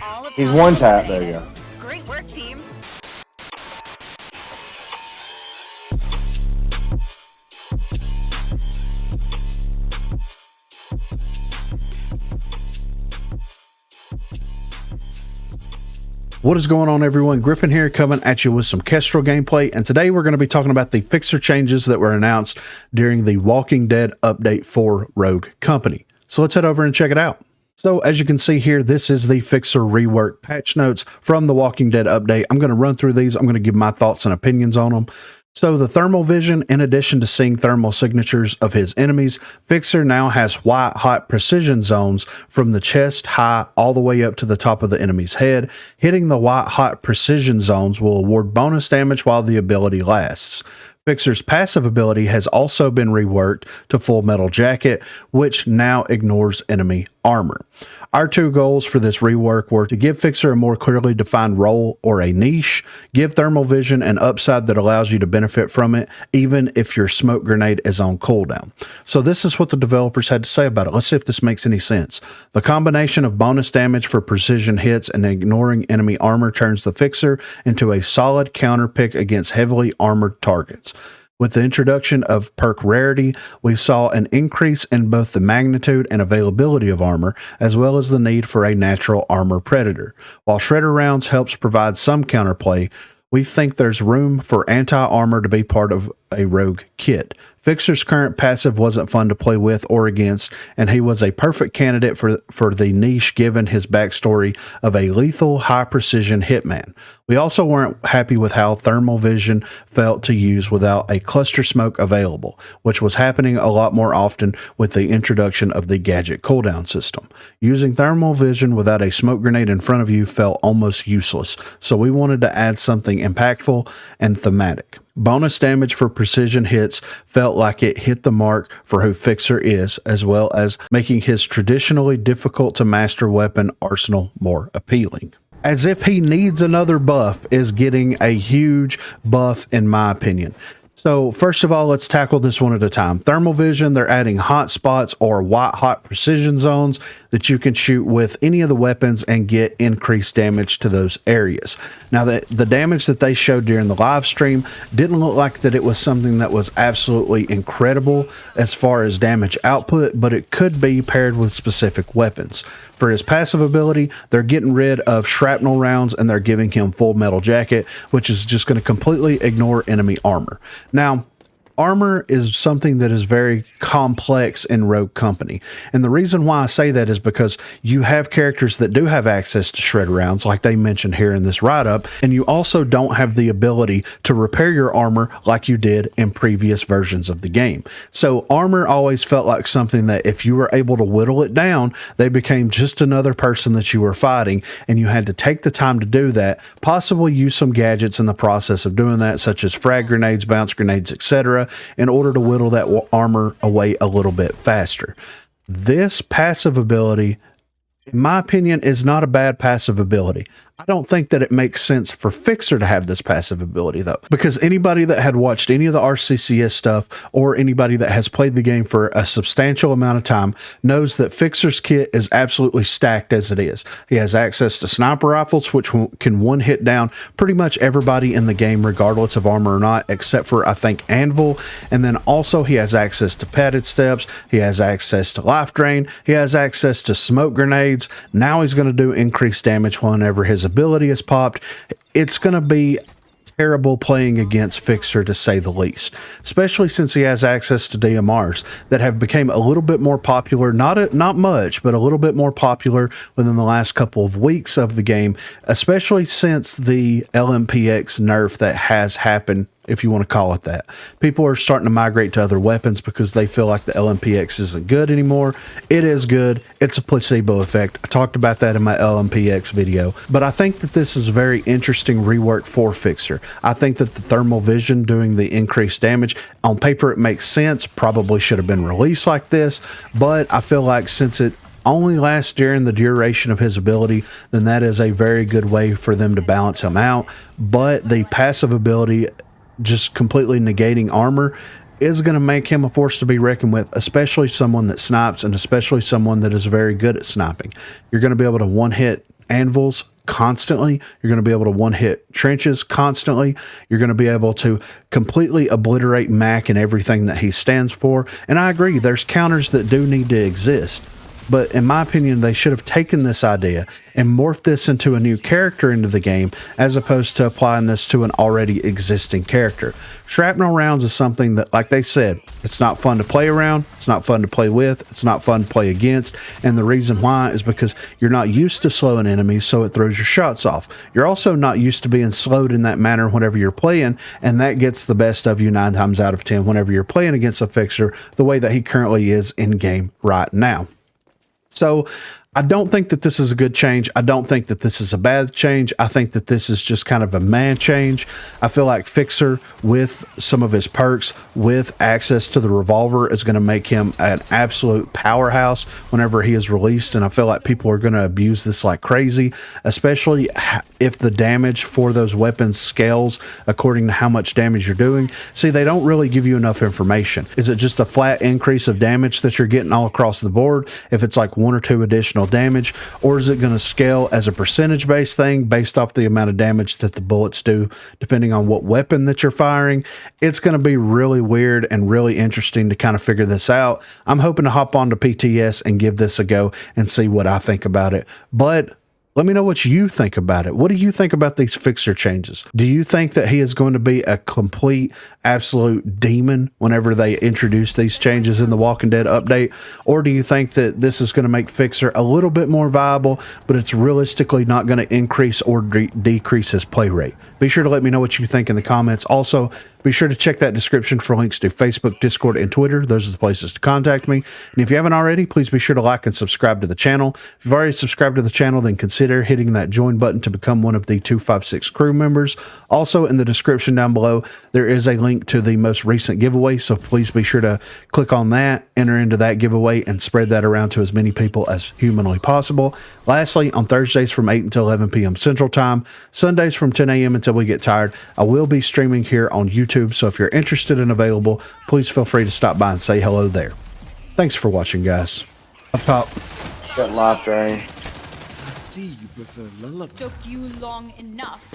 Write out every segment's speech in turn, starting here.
All He's about one tap. There you go. Great work, team. What is going on, everyone? Griffin here, coming at you with some Kestrel gameplay, and today we're going to be talking about the fixer changes that were announced during the Walking Dead update for Rogue Company. So let's head over and check it out. So as you can see here, this is the FIXER rework patch notes from the Walking Dead update. I'm going to run through these. I'm going to give my thoughts and opinions on them. So the thermal vision, in addition to seeing thermal signatures of his enemies, FIXER now has white hot precision zones from the chest high all the way up to the top of the enemy's head. Hitting the white hot precision zones will award bonus damage while the ability lasts. FIXER's passive ability has also been reworked to Full Metal Jacket, which now ignores enemy armor. Our two goals for this rework were to give FIXER a more clearly defined role or a niche, give thermal vision an upside that allows you to benefit from it, even if your smoke grenade is on cooldown. So this is what the developers had to say about it. Let's see if this makes any sense. The combination of bonus damage for precision hits and ignoring enemy armor turns the FIXER into a solid counter pick against heavily armored targets. With the introduction of perk rarity, we saw an increase in both the magnitude and availability of armor, as well as the need for a natural armor predator. While shredder rounds helps provide some counterplay, we think there's room for anti-armor to be part of a rogue kit. FIXER's current passive wasn't fun to play with or against, and he was a perfect candidate for the niche given his backstory of a lethal, high-precision hitman. We also weren't happy with how thermal vision felt to use without a cluster smoke available, which was happening a lot more often with the introduction of the gadget cooldown system. Using thermal vision without a smoke grenade in front of you felt almost useless, so we wanted to add something impactful and thematic. Bonus damage for precision hits felt like it hit the mark for who FIXER is, as well as making his traditionally difficult to master weapon arsenal more appealing. As if he needs another buff is getting a huge buff in my opinion. So first of all, let's tackle this one at a time. Thermal vision, they're adding hot spots or white hot precision zones that you can shoot with any of the weapons and get increased damage to those areas. Now, the damage that they showed during the live stream didn't look like that it was something that was absolutely incredible as far as damage output, but it could be paired with specific weapons. For his passive ability, they're getting rid of shrapnel rounds and they're giving him Full Metal Jacket, which is just going to completely ignore enemy armor. Now, armor is something that is very complex in Rogue Company. And the reason why I say that is because you have characters that do have access to shred rounds, like they mentioned here in this write-up, and you also don't have the ability to repair your armor like you did in previous versions of the game. So armor always felt like something that if you were able to whittle it down, they became just another person that you were fighting, and you had to take the time to do that, possibly use some gadgets in the process of doing that, such as frag grenades, bounce grenades, etc., in order to whittle that armor away a little bit faster. This passive ability, in my opinion, is not a bad passive ability. I don't think that it makes sense for FIXER to have this passive ability, though, because anybody that had watched any of the RCCS stuff or anybody that has played the game for a substantial amount of time knows that FIXER's kit is absolutely stacked as it is. He has access to sniper rifles, which can one hit down pretty much everybody in the game, regardless of armor or not, except for, I think, Anvil. And then also he has access to padded steps. He has access to life drain. He has access to smoke grenades. Now he's going to do increased damage whenever his ability is popped. It's going to be terrible playing against FIXER, to say the least, especially since he has access to DMRs that have become a little bit more popular, not much, but a little bit more popular within the last couple of weeks of the game, especially since the LMPX nerf that has happened, if you want to call it that. People are starting to migrate to other weapons because they feel like the LMPX isn't good anymore. It is good. It's a placebo effect. I talked about that in my LMPX video, but I think that this is a very interesting rework for FIXER. I think that the thermal vision doing the increased damage, on paper it makes sense, probably should have been released like this, but I feel like since it only lasts during the duration of his ability, then that is a very good way for them to balance him out. But the passive ability, just completely negating armor, is going to make him a force to be reckoned with, especially someone that snipes and especially someone that is very good at sniping. You're going to be able to one hit anvils constantly. You're going to be able to one-hit trenches constantly. You're going to be able to completely obliterate Mac and everything that he stands for. And I agree, there's counters that do need to exist. But in my opinion, they should have taken this idea and morphed this into a new character into the game, as opposed to applying this to an already existing character. Shrapnel rounds is something that, like they said, it's not fun to play around, it's not fun to play with, it's not fun to play against, and the reason why is because you're not used to slowing enemies, so it throws your shots off. You're also not used to being slowed in that manner whenever you're playing, and that gets the best of you 9 times out of 10 whenever you're playing against a fixer the way that he currently is in game right now. So I don't think that this is a good change. I don't think that this is a bad change. I think that this is just kind of a man change. I feel like FIXER, with some of his perks, with access to the revolver, is going to make him an absolute powerhouse whenever he is released. And I feel like people are going to abuse this like crazy, especially if the damage for those weapons scales according to how much damage you're doing. See, they don't really give you enough information. Is it just a flat increase of damage that you're getting all across the board if it's like 1 or 2 additional damage, or is it going to scale as a percentage based thing based off the amount of damage that the bullets do depending on what weapon that you're firing? It's going to be really weird and really interesting to kind of figure this out. I'm hoping to hop onto PTS and give this a go and see what I think about it. But let me know what you think about it. What do you think about these FIXER changes? Do you think that he is going to be a complete, absolute demon whenever they introduce these changes in the Walking Dead update? Or do you think that this is going to make FIXER a little bit more viable, but it's realistically not going to increase or decrease his play rate? Be sure to let me know what you think in the comments. Also, be sure to check that description for links to Facebook, Discord, and Twitter. Those are the places to contact me. And if you haven't already, please be sure to like and subscribe to the channel. If you've already subscribed to the channel, then consider hitting that join button to become one of the 256 crew members. Also, in the description down below, there is a link to the most recent giveaway, so please be sure to click on that, enter into that giveaway, and spread that around to as many people as humanly possible. Lastly, on Thursdays from 8 until 11 p.m. Central Time, Sundays from 10 a.m. until we get tired, I will be streaming here on YouTube, so if you're interested and available, please feel free to stop by and say hello there. Thanks for watching, guys. Up top. Got live drain. I see you prefer lullaby. Took you long enough.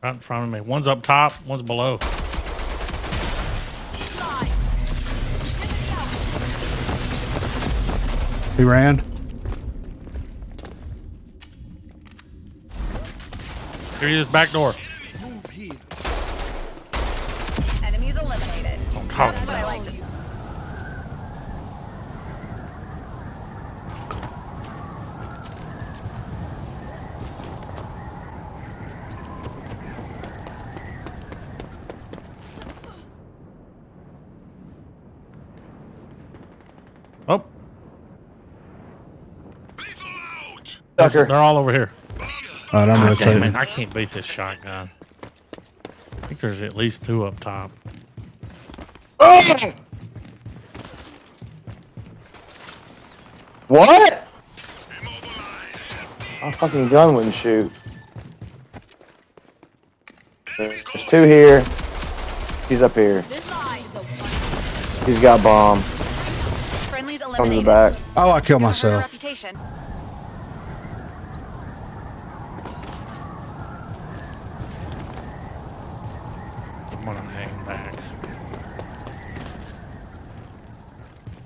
Right in front of me. One's up top, one's below. He ran. Here he is, back door. Move here. Enemies eliminated. Talk That's what I like to see. Oh, Sucker. they're all over here. All right, I'm God damn rotating. it, I can't beat this shotgun. I think there's at least 2 up top. Oh! What? My fucking gun wouldn't shoot. There's 2 here. He's up here. This eye is a He's got bomb. friendly's Come to the eliminated. back. Oh, I killed Her myself. reputation. I'm gonna hang back.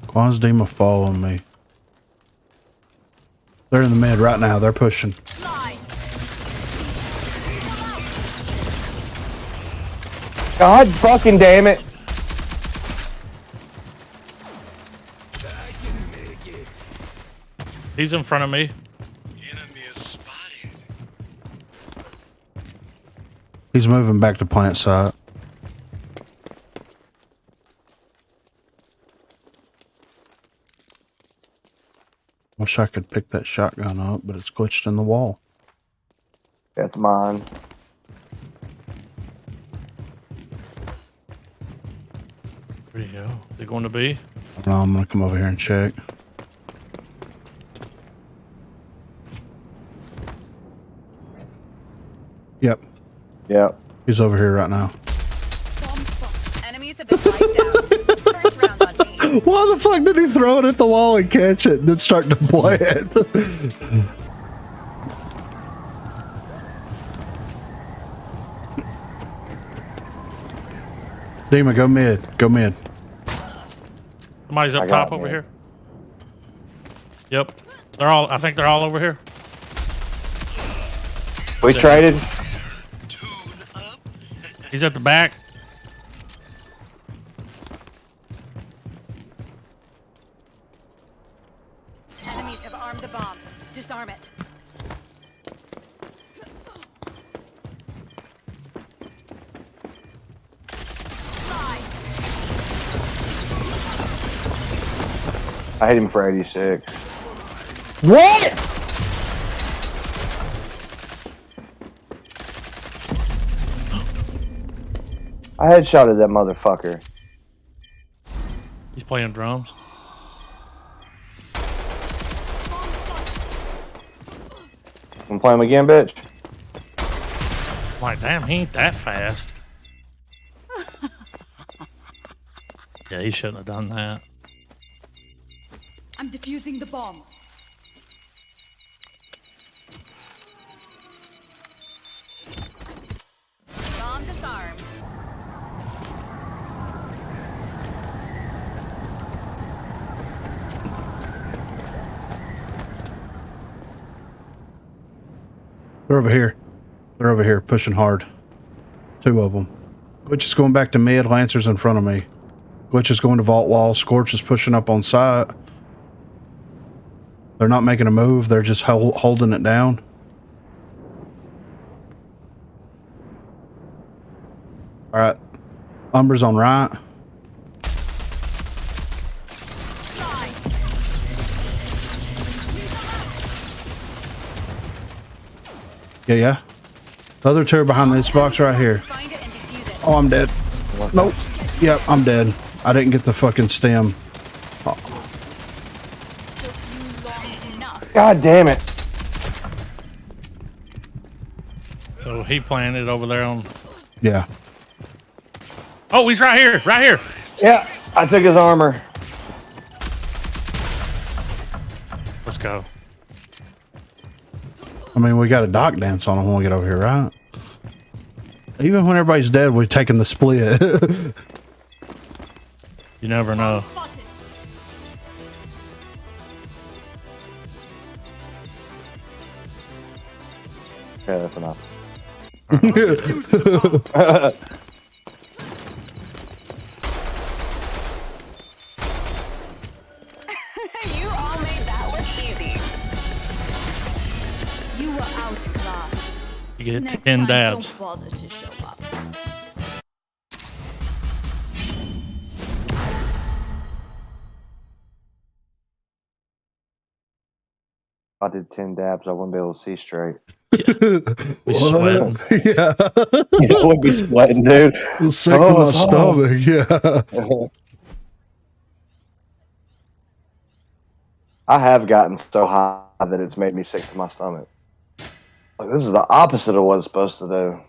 Quanzdema following me. They're in the mid right now. They're pushing. Slide. God fucking damn it. He's in front of me. He's moving back to plant site. Wish I could pick that shotgun up, but it's glitched in the wall. That's mine. Where'd he go? Is he going to be? No, I'm gonna come over here and check. Yep, Yep. he's over here right now. Bomb spot. Enemies have been wiped out. First round on me. Why the fuck did he throw it at the wall and catch it and then start to play it? Demon, go mid. Go mid. Somebody's I up got top over mid. here. Yep. They're all. I think they're all over here. We traded. He's at the back. Enemies have armed the bomb. Disarm it. I hit him for 86. What? I headshotted that motherfucker. He's playing drums. I'm playing him again, bitch. I'm like, damn, he ain't that fast. Yeah, he shouldn't have done that. I'm defusing the bomb. Bomb disarmed. They're over here. They're over here, pushing hard. Two of them. Glitch is going back to mid. Lancer's in front of me. Glitch is going to vault wall. Scorch is pushing up on site. They're not making a move. They're just holding it down. All right. Umber's on right. Yeah. The other two are behind this box right here. Find it and defuse it. Oh, I'm dead. Nope. Yep, I'm dead. I didn't get the fucking stem. Took you long enough. God damn it. So he planted over there on. Yeah. Oh, he's right here. Right here. Yeah, I took his armor. Let's go. I mean, we got a dock dance on him when we get over here, right? Even when everybody's dead, we're taking the split. You never know. Spotted. Yeah, that's enough. You all made that look easy. You were outclassed. You get Next 10 time, dabs. don't bother to show up. If I did 10 dabs, I wouldn't be able to see straight. We sweating. Yeah. I would be sweating, dude. I'm sick to my stomach. Yeah. I have gotten so high that it's made me sick to my stomach. Like, this is the opposite of what it's supposed to do.